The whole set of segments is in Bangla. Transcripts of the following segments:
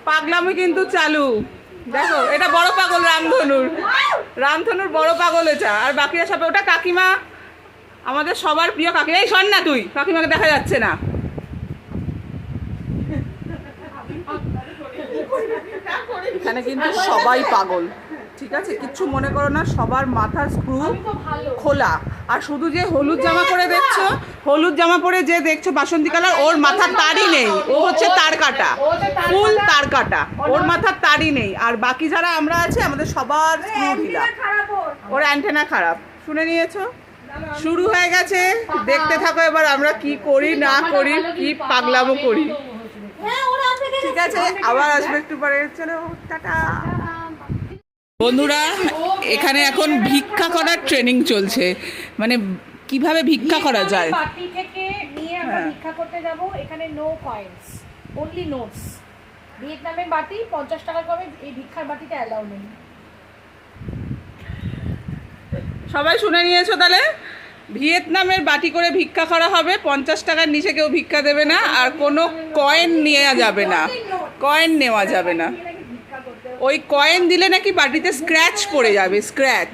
পাগলামি কিন্তু চালু। দেখো এটা বড় পাগল, রামধনুর বড় পাগল এটা। আর বাকিরা সব, ওটা কাকিমা, আমাদের সবার প্রিয় কাকিমা। এই শোন না, তুই কাকিমাকে দেখা যাচ্ছে না। এখানে কিন্তু সবাই পাগল, ঠিক আছে, কিচ্ছু মনে করো না, সবার মাথার স্ক্রু খোলা। আর শুধু যে হলুদ জামা পরে দেখছো, হলুদ জামা পরে যে দেখছো বাসন্তী কালার, ওর মাথার তারই নেই, ও হচ্ছে তার কাটা, ফুল তার কাটা, ওর মাথার তারই নেই। আর বাকি যারা আমরা আছি আমাদের সবার স্ক্রু ঢিলা, ওর অ্যান্টেনা খারাপ। শুনে নিয়েছো? শুরু হয়ে গেছে, দেখতে থাকো এবার আমরা কি করি না করি, কি পাগলামো করি। ঠিক আছে, আবার আসবে একটু পরে। চলো টাটা। বন্ধুরা, এখানে এখন ভিক্ষা করার ট্রেনিং চলছে, মানে কিভাবে ভিক্ষা করা যায়। বাটি থেকে নিয়ে আমরা ভিক্ষা করতে যাব। এখানে নো কয়েন্স, অনলি নোটস। ভিয়েতনামের বাটি 50 টাকা কমে, এই ভিক্ষার বাটিতে অ্যালাউ নেই। সবাই শুনে নিয়েছো তাহলে? ভিয়েতনামের বাটি করে ভিক্ষা করা হবে, 50 টাকার নিচে কেউ ভিক্ষা দেবে না, আর কোনো কয়েন নেওয়া যাবে না, কয়েন নেওয়া যাবে না। ওই কয়েন দিলে নাকি বাটিতে স্ক্র্যাচ পড়ে যাবে, স্ক্র্যাচ।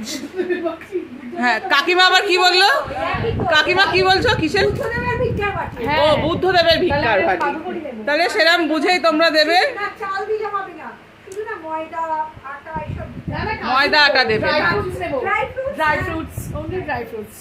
হ্যাঁ, কাকিমা আবার কি বললো? কাকিমা কি বলছো? কিসের? ও, বুদ্ধদেবের ভিক্ষার বাটি। তাহলে সেরকম বুঝেই তোমরা দেবে, ময়দা আটা দেবে। Dry fruits, only dry fruits.